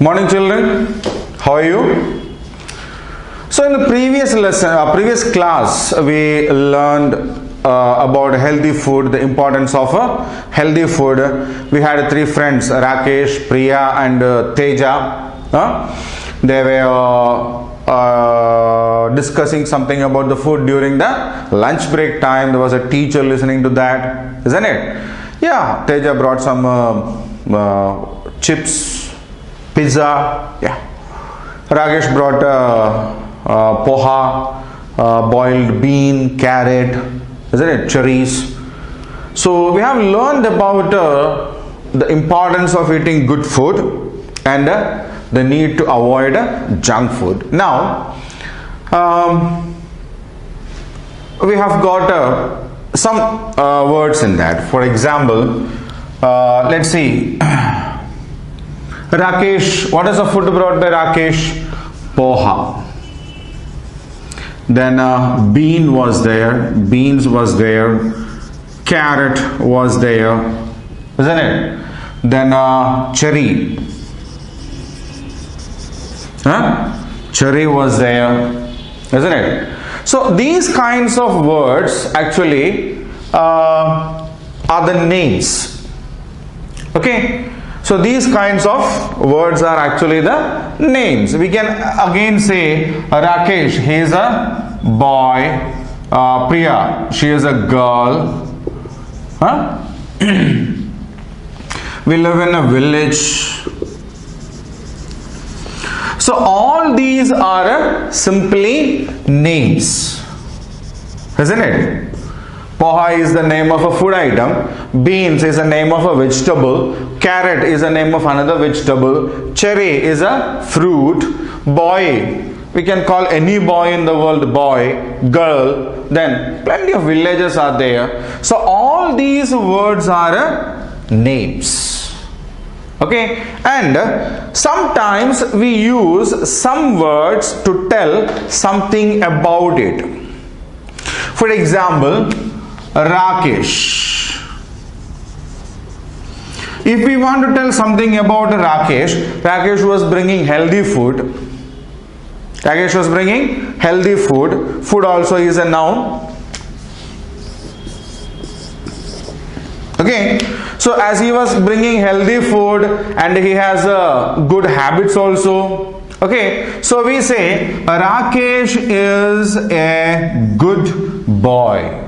Morning children, how are you? So in the previous lesson, previous class, we learned about healthy food, the importance of healthy food. We had three friends, Rakesh, Priya and Teja. They were discussing something about the food during the lunch break time. There was a teacher listening to that, isn't it? Yeah, Teja brought some chips, pizza. Yeah, Rakesh brought poha, boiled bean, carrot, isn't it? Cherries. So we have learned about the importance of eating good food and the need to avoid junk food. Now we have got some words in that. For example, let's see. Rakesh, what is the food brought by Rakesh? Poha. Then bean was there, beans was there, carrot was there, isn't it? Then cherry. Cherry was there, isn't it? So these kinds of words actually are the names. Okay, so these kinds of words are actually the names. We can again say Rakesh, he is a boy. Priya, she is a girl. We live in a village. So all these are simply names, isn't it? Poha is the name of a food item, beans is the name of a vegetable, carrot is the name of another vegetable, cherry is a fruit, boy, we can call any boy in the world boy, girl, then plenty of villages are there. So all these words are names. Okay, and sometimes we use some words to tell something about it. For example, Rakesh. If we want to tell something about Rakesh, Rakesh was bringing healthy food. Rakesh was bringing healthy food. Food also is a noun. Okay, so as he was bringing healthy food and he has good habits also. Okay, so we say Rakesh is a good boy.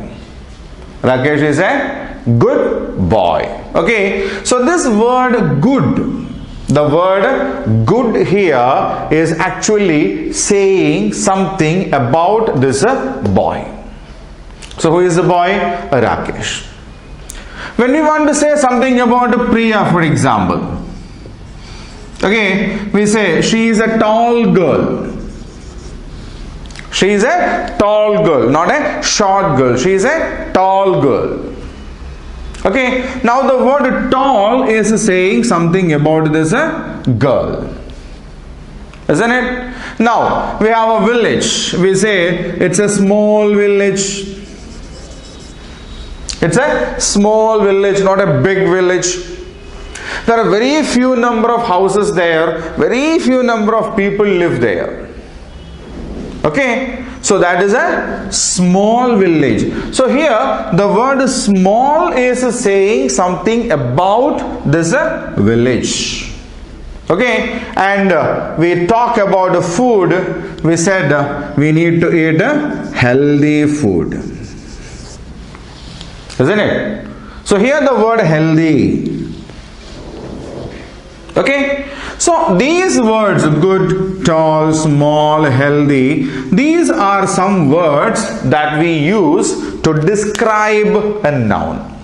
Rakesh is a good boy. Okay, so this word good, the word good here is actually saying something about this boy. So who is the boy? Rakesh. When we want to say something about Priya, for example, okay, we say she is a tall girl. She is a tall girl, not a short girl. She is a tall girl. Okay, now the word tall is saying something about this girl, isn't it? Now we have a village. We say it's a small village. It's a small village, not a big village. There are very few number of houses there, very few number of people live there. Okay, so that is a small village. So here the word small is saying something about this village. Okay, and we talk about the food. We said we need to eat healthy food, isn't it? So here the word healthy. Okay, so these words good, tall, small, healthy, these are some words that we use to describe a noun.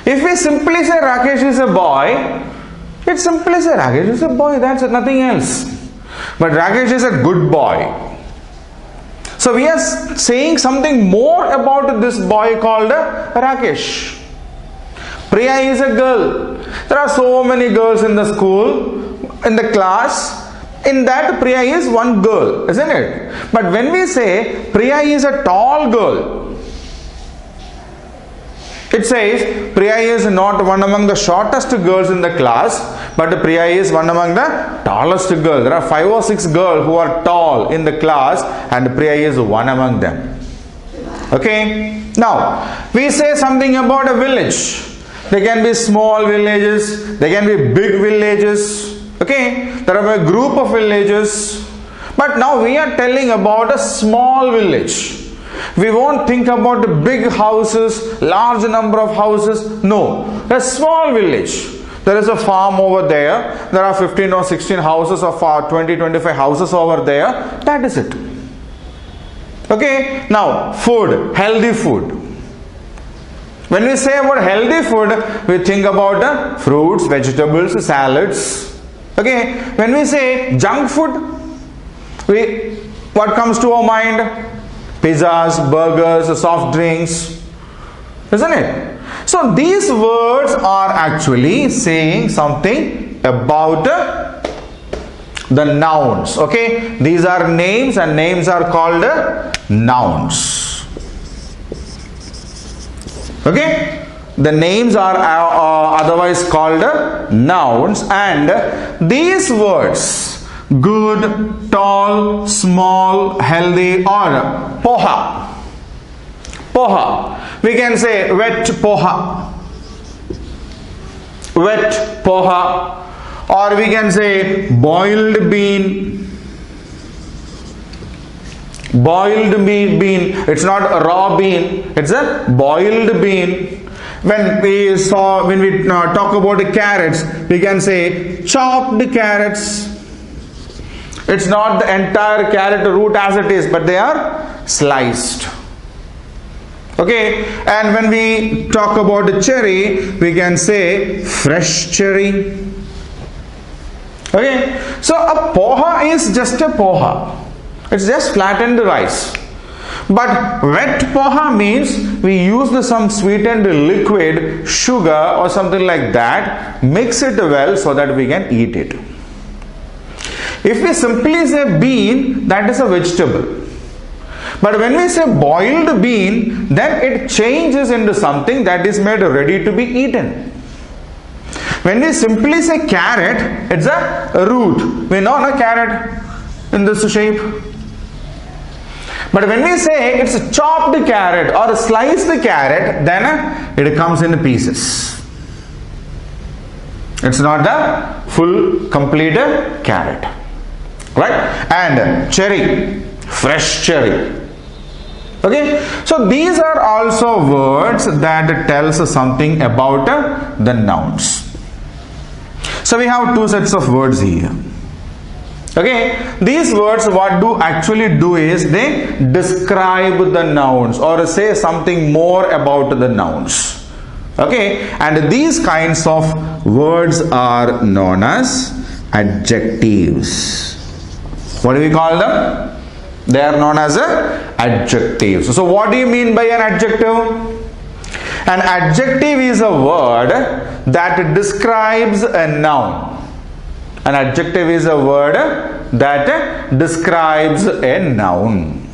If we simply say Rakesh is a boy, it's simply say Rakesh is a boy, that's nothing else. But Rakesh is a good boy. So we are saying something more about this boy called Rakesh. Priya is a girl. There are so many girls in the school, in the class. In that Priya is one girl, isn't it? But when we say Priya is a tall girl, It says Priya is not one among the shortest girls in the class, but Priya is one among the tallest girls. There are 5 or 6 girls who are tall in the class, and Priya is one among them. Okay. Now we say something about a village. They can be small villages, they can be big villages. Okay. There are a group of villages. But now we are telling about a small village. We won't think about the big houses, large number of houses. No, a small village. There is a farm over there. There are 15 or 16 houses or 20, 25 houses over there. That is it. Okay. Now, food, healthy food. When we say about healthy food, we think about fruits, vegetables, salads. Okay. When we say junk food, what comes to our mind? Pizzas, burgers, soft drinks, isn't it? So these words are actually saying something about the nouns. Okay, these are names, and names are called nouns. Okay, the names are otherwise called nouns, and these words, good, tall, small, healthy, or poha. Poha. We can say wet poha. Wet poha. Or we can say boiled bean. Boiled bean. It's not a raw bean. It's a boiled bean. When we talk about carrots, we can say chopped carrots. It's not the entire carrot root as it is, but they are sliced. Okay, and when we talk about the cherry, we can say fresh cherry. Okay, so a poha is just a poha. It's just flattened rice. But wet poha means we use some sweetened liquid, sugar or something like that, mix it well so that we can eat it. If we simply say bean, that is a vegetable. But when we say boiled bean, then it changes into something that is made ready to be eaten. When we simply say carrot, it's a root. We know a carrot in this shape. But when we say it's a chopped carrot or a sliced carrot, then it comes in pieces. It's not the full, complete carrot. Right? And cherry, fresh cherry. Okay, so these are also words that tells something about the nouns. So we have 2 sets of words here. Okay, these words what do actually do is they describe the nouns or say something more about the nouns. Okay, and these kinds of words are known as adjectives. What do we call them? They are known as adjectives. So what do you mean by an adjective? An adjective is a word that describes a noun. An adjective is a word that describes a noun.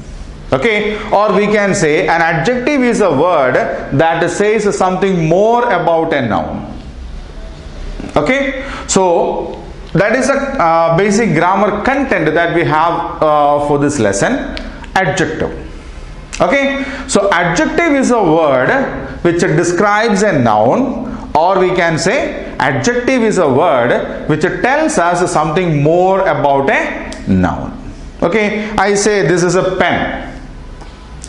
Okay, or we can say an adjective is a word that says something more about a noun. Okay, so that is a basic grammar content that we have for this lesson. Adjective. Okay, so adjective is a word which describes a noun, or we can say adjective is a word which tells us something more about a noun. Okay, I say this is a pen.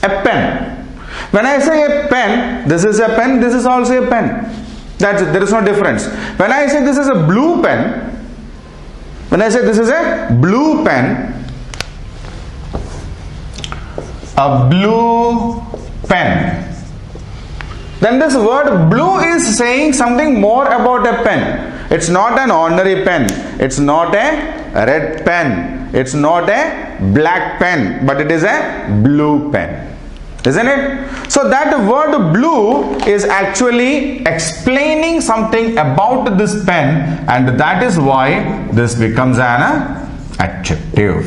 A pen. When I say a pen, this is a pen, this is also a pen. That's it, there is no difference. When I say this is a blue pen, when I say this is a blue pen, a blue pen, then this word blue is saying something more about a pen. It's not an ordinary pen. It's not a red pen. It's not a black pen, but it is a blue pen. Isn't it? So that word blue is actually explaining something about this pen, and that is why this becomes an adjective.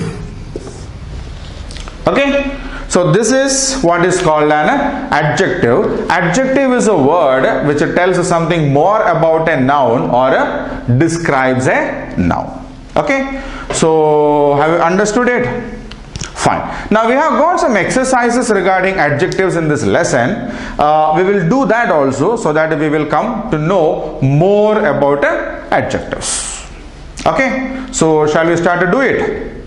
Okay, So this is what is called an adjective. Adjective is a word which tells us something more about a noun or describes a noun. Okay, so have you understood it? Fine. Now we have got some exercises regarding adjectives in this lesson. We will do that also, so that we will come to know more about adjectives. Okay, so shall we start to do it?